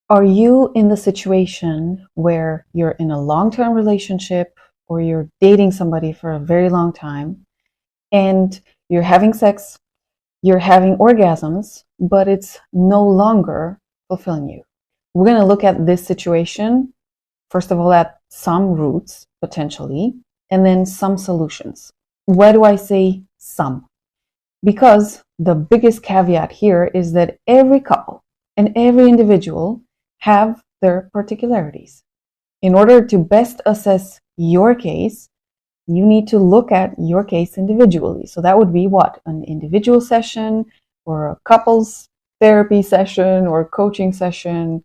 Are you in the situation where you're in a long-term relationship or you're dating somebody for a very long time and you're having sex, you're having orgasms, but it's no longer fulfilling you? We're going to look at this situation, first of all, at some roots potentially, and then some solutions. Why do I say some? Because the biggest caveat here is that every couple and every individual have their particularities. In order to best assess your case, you need to look at your case individually. So that would be what? An individual session or a couples therapy session or coaching session.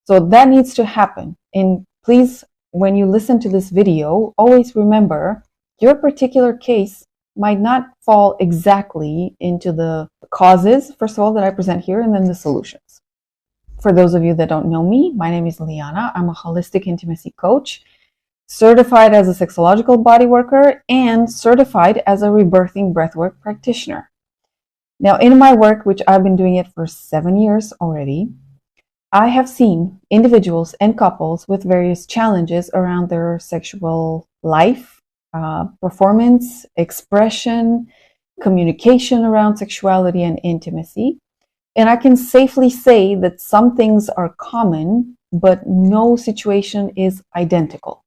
So that needs to happen. And please, when you listen to this video, always remember your particular case might not fall exactly into the causes, first of all, that I present here, and then the solutions. For those of you that don't know me, my name is Liana. I'm a holistic intimacy coach, certified as a sexological body worker, and certified as a rebirthing breathwork practitioner. Now, in my work, which I've been doing it for 7 years already, I have seen individuals and couples with various challenges around their sexual life, performance, expression, communication around sexuality and intimacy. And I can safely say that some things are common, but no situation is identical.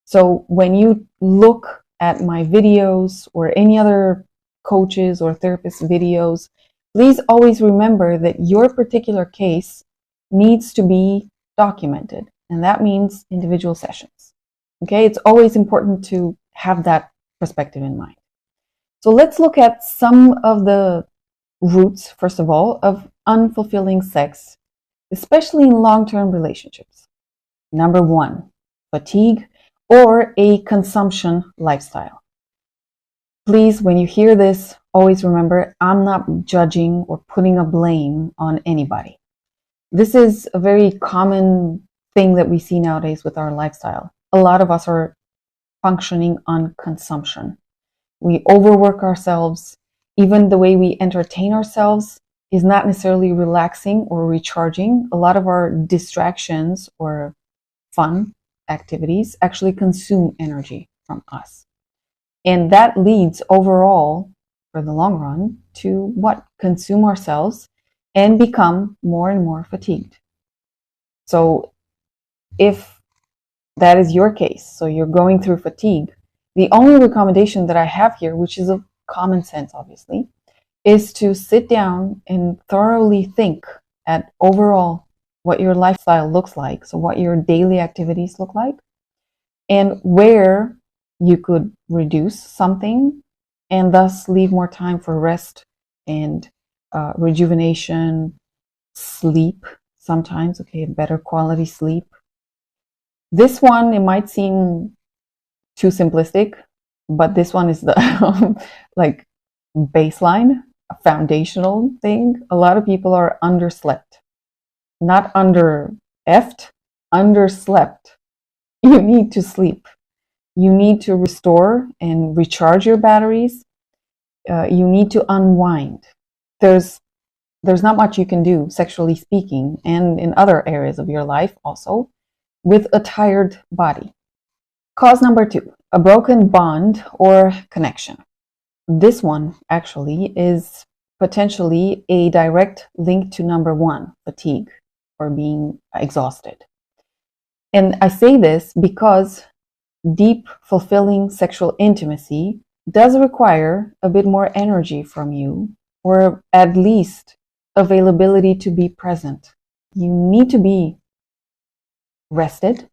So when you look at my videos or any other coaches or therapist videos, please always remember that your particular case needs to be documented. And that means individual sessions. Okay, it's always important to have that perspective in mind. So let's look at some of the roots, first of all, of unfulfilling sex, especially in long-term relationships. Number one, fatigue or a consumption lifestyle. Please, when you hear this, always remember, I'm not judging or putting a blame on anybody. This is a very common thing that we see nowadays with our lifestyle. A lot of us are functioning on consumption. We overwork ourselves. Even the way we entertain ourselves is not necessarily relaxing or recharging. A lot of our distractions or fun activities actually consume energy from us. And that leads overall, for the long run, to what? Consume ourselves and become more and more fatigued. So if that is your case, so you're going through fatigue, the only recommendation that I have here, which is of common sense, obviously, is to sit down and thoroughly think at overall what your lifestyle looks like, so what your daily activities look like, and where you could reduce something and thus leave more time for rest and rejuvenation, sleep sometimes, okay, better quality sleep. This one, it might seem too simplistic, but this one is the like baseline, a foundational thing. A lot of people are underslept, not under effed, underslept. You need to sleep. You need to restore and recharge your batteries. You need to unwind. There's not much you can do, sexually speaking, and in other areas of your life also, with a tired body. Cause number two, a broken bond or connection. This one actually is potentially a direct link to number one, fatigue or being exhausted. And I say this because deep, fulfilling sexual intimacy does require a bit more energy from you, or at least availability to be present. You need to be rested,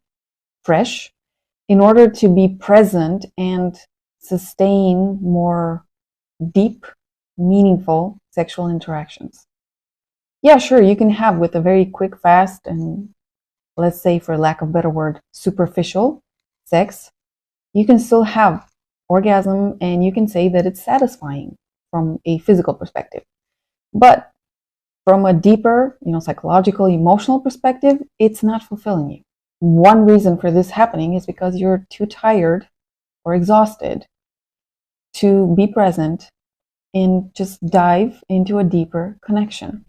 fresh, in order to be present and sustain more deep, meaningful sexual interactions. Yeah, sure, you can have with a very quick, fast, and let's say, for lack of a better word, superficial sex. You can still have orgasm and you can say that it's satisfying from a physical perspective. But from a deeper, psychological, emotional perspective, it's not fulfilling you. One reason for this happening is because you're too tired or exhausted to be present and just dive into a deeper connection.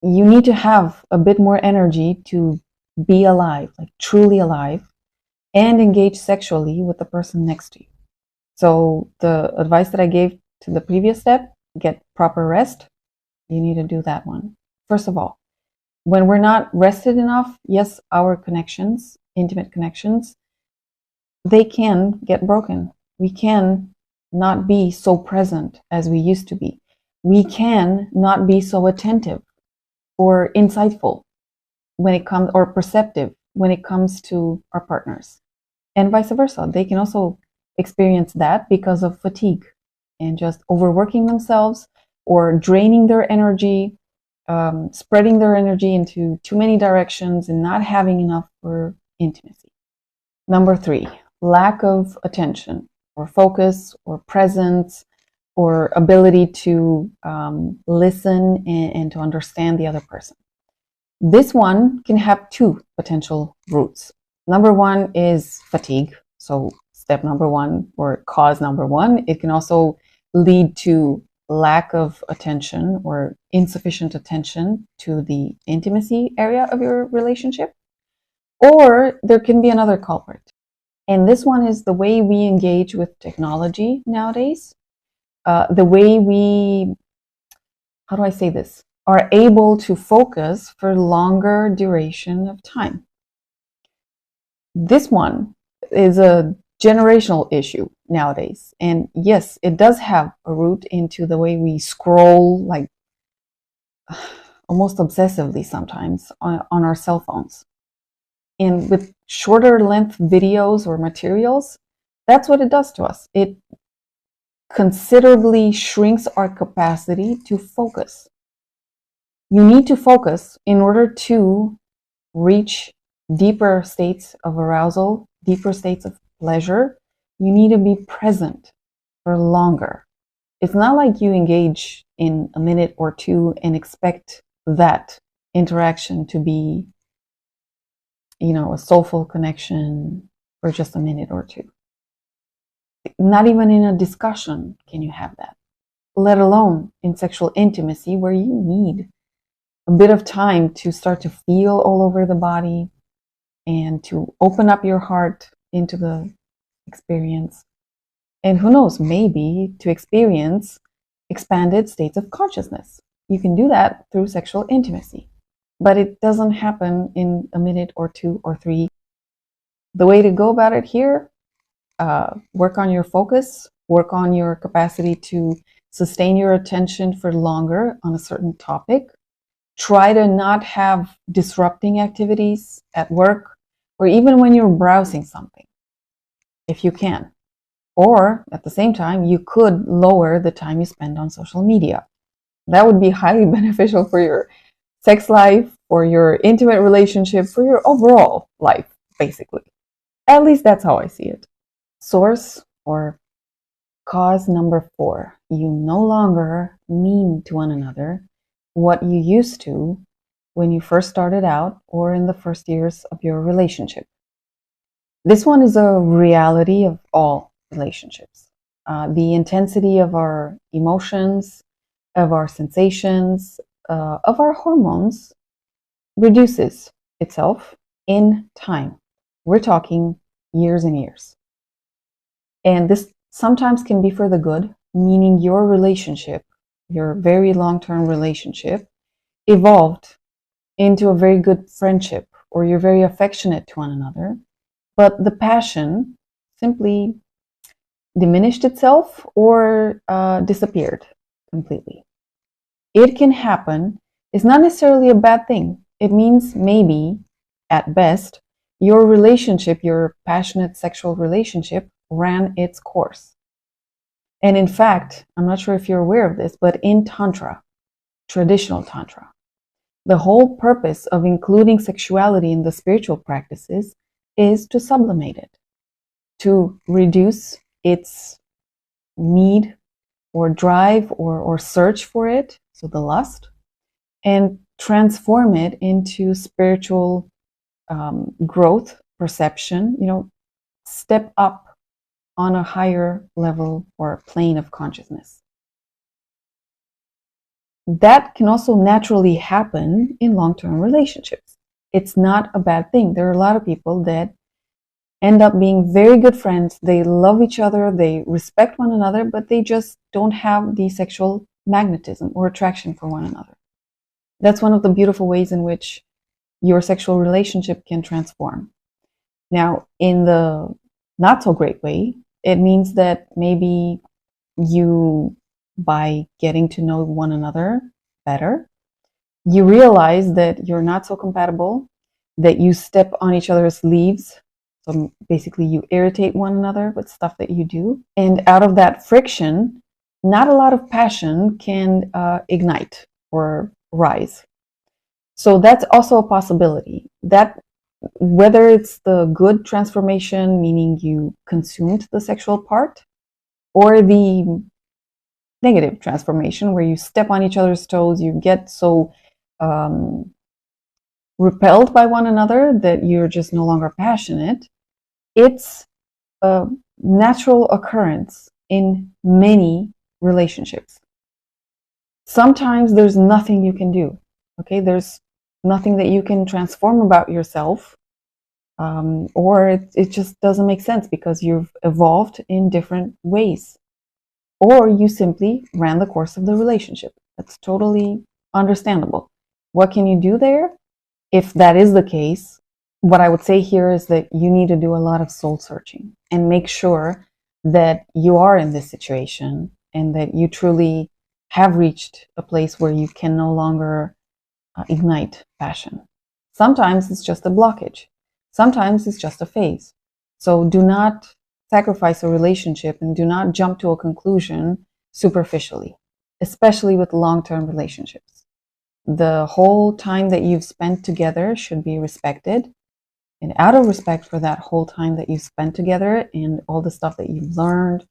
you need to have a bit more energy to be alive, like truly alive, and engage sexually with the person next to you. So the advice that I gave to the previous step, get proper rest, you need to do that one. First of all, when we're not rested enough, yes, our connections, intimate connections, they can get broken. We can not be so present as we used to be. We can not be so attentive or insightful when it comes, or perceptive when it comes to our partners, and vice versa. They can also experience that because of fatigue and just overworking themselves or draining their energy, spreading their energy into too many directions and not having enough for intimacy. Number 3, lack of attention or focus or presence or ability to listen and to understand the other person. This one can have 2 potential roots. Number 1 is fatigue. So step number 1, or cause number 1, it can also lead to lack of attention or insufficient attention to the intimacy area of your relationship. Or there can be another culprit. And this one is the way we engage with technology nowadays. The way we, how do I say this, are able to focus for longer duration of time. This one is a generational issue nowadays. And yes, it does have a root into the way we scroll, like almost obsessively sometimes on our cell phones. And with shorter length videos or materials, that's what it does to us. It considerably shrinks our capacity to focus. You need to focus in order to reach deeper states of arousal, deeper states of pleasure. You need to be present for longer. It's not like you engage in a minute or 2 and expect that interaction to be, a soulful connection for just a minute or 2. Not even in a discussion can you have that, let alone in sexual intimacy, where you need a bit of time to start to feel all over the body and to open up your heart into the experience. And who knows, maybe to experience expanded states of consciousness. You can do that through sexual intimacy, but it doesn't happen in a minute or 2 or 3. The way to go about it here, work on your focus, work on your capacity to sustain your attention for longer on a certain topic. Try to not have disrupting activities at work or even when you're browsing something, if you can. Or at the same time, you could lower the time you spend on social media. That would be highly beneficial for your sex life, for your intimate relationship, for your overall life, basically. At least that's how I see it. Source or cause number 4, you no longer mean to one another what you used to when you first started out or in the first years of your relationship. This one is a reality of all relationships. The intensity of our emotions, of our sensations, of our hormones reduces itself in time. We're talking years and years. And this sometimes can be for the good, meaning your relationship, your very long-term relationship, evolved into a very good friendship, or you're very affectionate to one another, but the passion simply diminished itself or disappeared completely. It can happen. It's not necessarily a bad thing. It means maybe, at best, your relationship, your passionate sexual relationship, ran its course. And in fact, I'm not sure if you're aware of this, but in Tantra, traditional Tantra, the whole purpose of including sexuality in the spiritual practices is to sublimate it, to reduce its need or drive or search for it, so the lust, and transform it into spiritual growth, perception, step up on a higher level or plane of consciousness. that can also naturally happen in long-term relationships. It's not a bad thing. There are a lot of people that end up being very good friends. They love each other, they respect one another, but they just don't have the sexual magnetism or attraction for one another. That's one of the beautiful ways in which your sexual relationship can transform. Now, in the not so great way, it means that maybe you, by getting to know one another better, you realize that you're not so compatible, that you step on each other's leaves. So basically, you irritate one another with stuff that you do. And out of that friction, not a lot of passion can ignite or rise. So that's also a possibility. That whether it's the good transformation, meaning you consumed the sexual part, or the negative transformation where you step on each other's toes, you get so repelled by one another that you're just no longer passionate. It's a natural occurrence in many relationships. Sometimes there's nothing you can do. Okay, there's nothing that you can transform about yourself, or it just doesn't make sense because you've evolved in different ways, or you simply ran the course of the relationship. That's totally understandable. What can you do there? If that is the case, what I would say here is that you need to do a lot of soul searching and make sure that you are in this situation and that you truly have reached a place where you can no longer ignite passion. Sometimes it's just a blockage. Sometimes it's just a phase. So do not sacrifice a relationship and do not jump to a conclusion superficially, especially with long-term relationships. The whole time that you've spent together should be respected. And out of respect for that whole time that you've spent together and all the stuff that you've learned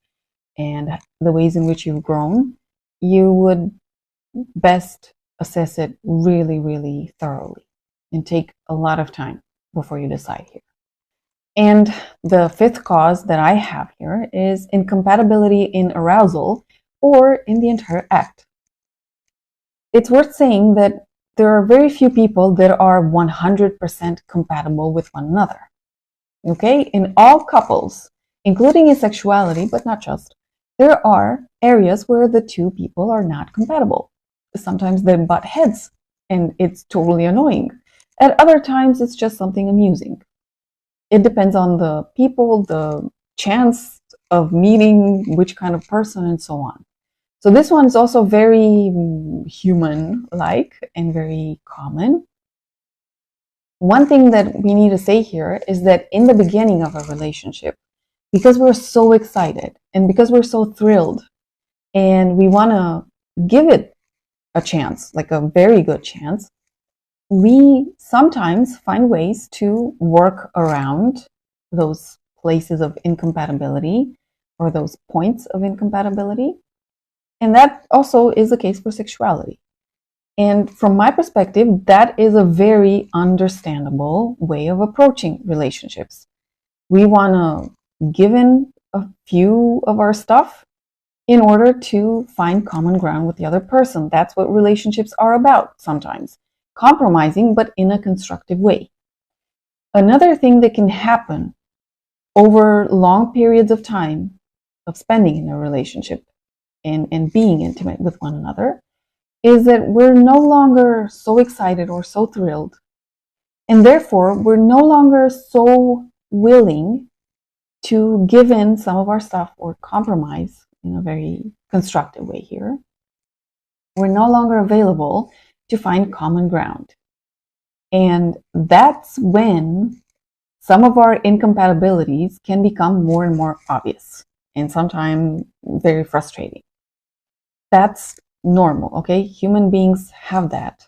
and the ways in which you've grown, you would best assess it really, really thoroughly and take a lot of time before you decide here. And the fifth cause that I have here is incompatibility in arousal or in the entire act. It's worth saying that there are very few people that are 100% compatible with one another. Okay? In all couples, including in sexuality, but not just, there are areas where the two people are not compatible. Sometimes they butt heads, and it's totally annoying. At other times, it's just something amusing. It depends on the people, the chance of meeting which kind of person, and so on. So this one is also very human-like and very common. One thing that we need to say here is that in the beginning of a relationship, because we're so excited and because we're so thrilled and we want to give it a chance, like a very good chance, we sometimes find ways to work around those places of incompatibility or those points of incompatibility. And that also is the case for sexuality. And from my perspective, that is a very understandable way of approaching relationships. We want to give in a few of our stuff in order to find common ground with the other person. That's what relationships are about sometimes. Compromising, but in a constructive way. Another thing that can happen over long periods of time of spending in a relationship and being intimate with one another is that we're no longer so excited or so thrilled, and therefore we're no longer so willing to give in some of our stuff or compromise in a very constructive way here. We're no longer available to find common ground. And that's when some of our incompatibilities can become more and more obvious and sometimes very frustrating. That's normal, okay? Human beings have that.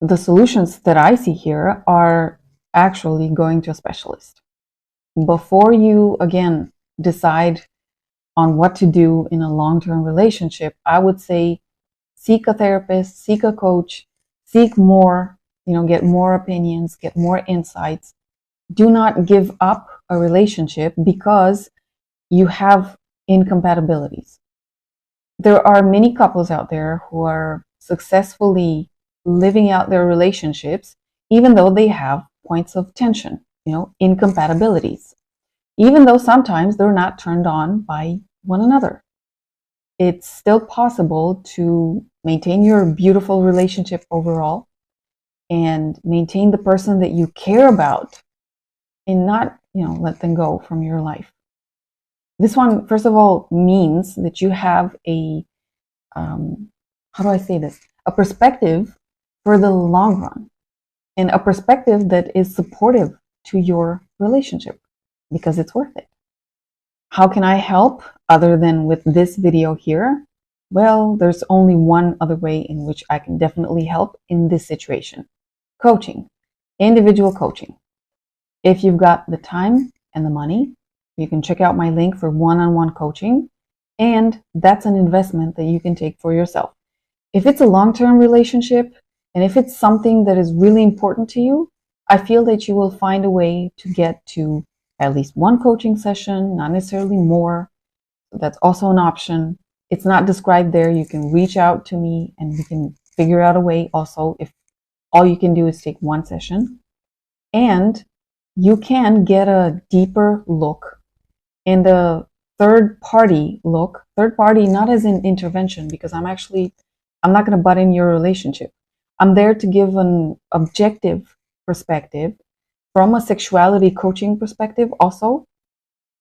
The solutions that I see here are actually going to a specialist. Before you, again, decide on what to do in a long-term relationship, I would say seek a therapist, seek a coach, seek more, get more opinions, get more insights. Do not give up a relationship because you have incompatibilities. There are many couples out there who are successfully living out their relationships, even though they have points of tension, incompatibilities, even though sometimes they're not turned on by one another. It's still possible to maintain your beautiful relationship overall and maintain the person that you care about and not, let them go from your life. This one, first of all, means that you have how do I say this? A perspective for the long run, and a perspective that is supportive to your relationship because it's worth it. How can I help other than with this video here? Well, there's only one other way in which I can definitely help in this situation. Coaching, individual coaching. If you've got the time and the money, you can check out my link for one-on-one coaching, and that's an investment that you can take for yourself. If it's a long-term relationship, and if it's something that is really important to you, I feel that you will find a way to get to at least one coaching session, not necessarily more. That's also an option. It's not described there. You can reach out to me and we can figure out a way also if all you can do is take one session. And you can get a deeper look and a third party look. Third party, not as an intervention, because I'm not going to butt in your relationship. I'm there to give an objective perspective from a sexuality coaching perspective also.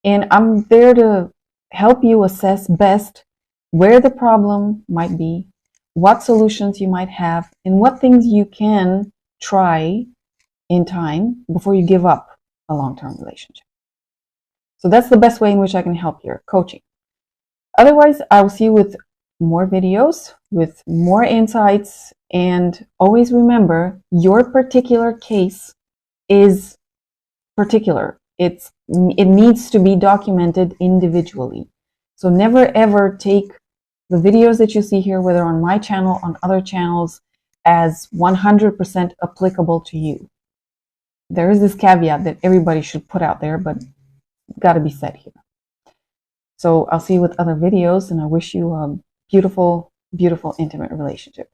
And I'm there to help you assess best where the problem might be, what solutions you might have, and what things you can try in time before you give up a long-term relationship. So that's the best way in which I can help here, coaching. Otherwise, I will see you with more videos, with more insights, and always remember your particular case is particular. It needs to be documented individually. So never ever take the videos that you see here, whether on my channel, on other channels, as 100% applicable to you. There is this caveat that everybody should put out there, but got to be said here. So I'll see you with other videos, and I wish you a beautiful, beautiful, intimate relationship.